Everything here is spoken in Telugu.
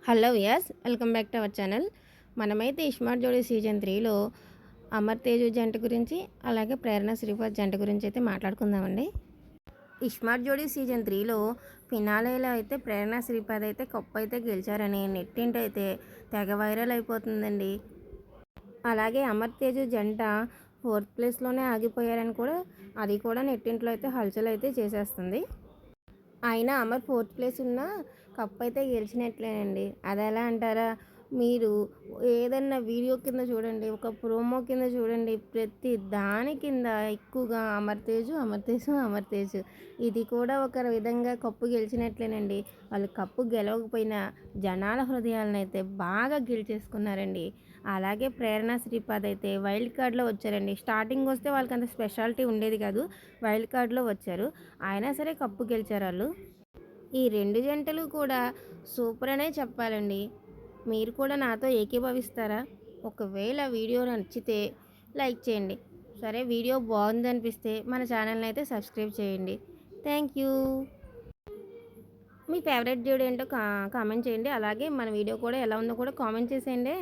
Hello yes welcome back to our channel. మనమైతే ఇస్మార్ట్ జోడీ సీజన్ 3లో అమర్ తేజు జంట గురించి అలాగే ప్రేరణ శ్రీపాద్ జంట గురించి అయితే మాట్లాడుకుందామండి. ఇస్మార్ట్ జోడీ సీజన్ 3లో ఫినాలేలో అయితే ప్రేరణ శ్రీపాద్ అయితే కప్పు అయితే గెలిచారని నెట్టింటి అయితే తెగ వైరల్ అయిపోతుందండి. అలాగే అమర్ తేజు జంట 4th ప్లేస్లోనే ఆగిపోయారని కూడా అది కూడా నెట్టింట్లో అయితే హల్చల్ అయితే చేసేస్తుంది. అయినా అమర్ 4th ప్లేస్ ఉన్న కప్ అయితే గెలిచినట్లేనండి. అది ఎలా అంటారా, మీరు ఏదన్నా వీడియో కింద చూడండి, ఒక ప్రోమో కింద చూడండి, ప్రతి దాని కింద ఎక్కువగా అమర్ తేజు అమర్ తేజు అమర్ తేజు. ఇది కూడా ఒక విధంగా కప్పు గెలిచినట్లేనండి. వాళ్ళు కప్పు గెలవకపోయినా జనాల హృదయాలను అయితే బాగా గెలిచేసుకున్నారండి. అలాగే ప్రేరణ శ్రీపాద్ అయితే వైల్డ్ కార్డ్లో వచ్చారండి. స్టార్టింగ్ వస్తే వాళ్ళకి అంత స్పెషాలిటీ ఉండేది కాదు, వైల్డ్ కార్డ్లో వచ్చారు. అయినా సరే కప్పు గెలిచారు వాళ్ళు. ఈ రెండు జంటలు కూడా సూపర్ అనే చెప్పాలండి. మీరు కూడా నాతో ఏకీభవిస్తారా? ఒకవేళ వీడియో నచ్చితే లైక్ చేయండి. సరే, వీడియో బాగుందనిపిస్తే మన ఛానల్ని అయితే సబ్స్క్రైబ్ చేయండి. Thank you. మీ ఫేవరెట్ జోడి ఏంటో కామెంట్ చేయండి. అలాగే మన వీడియో కూడా ఎలా ఉందో కూడా కామెంట్ చేసేయండి.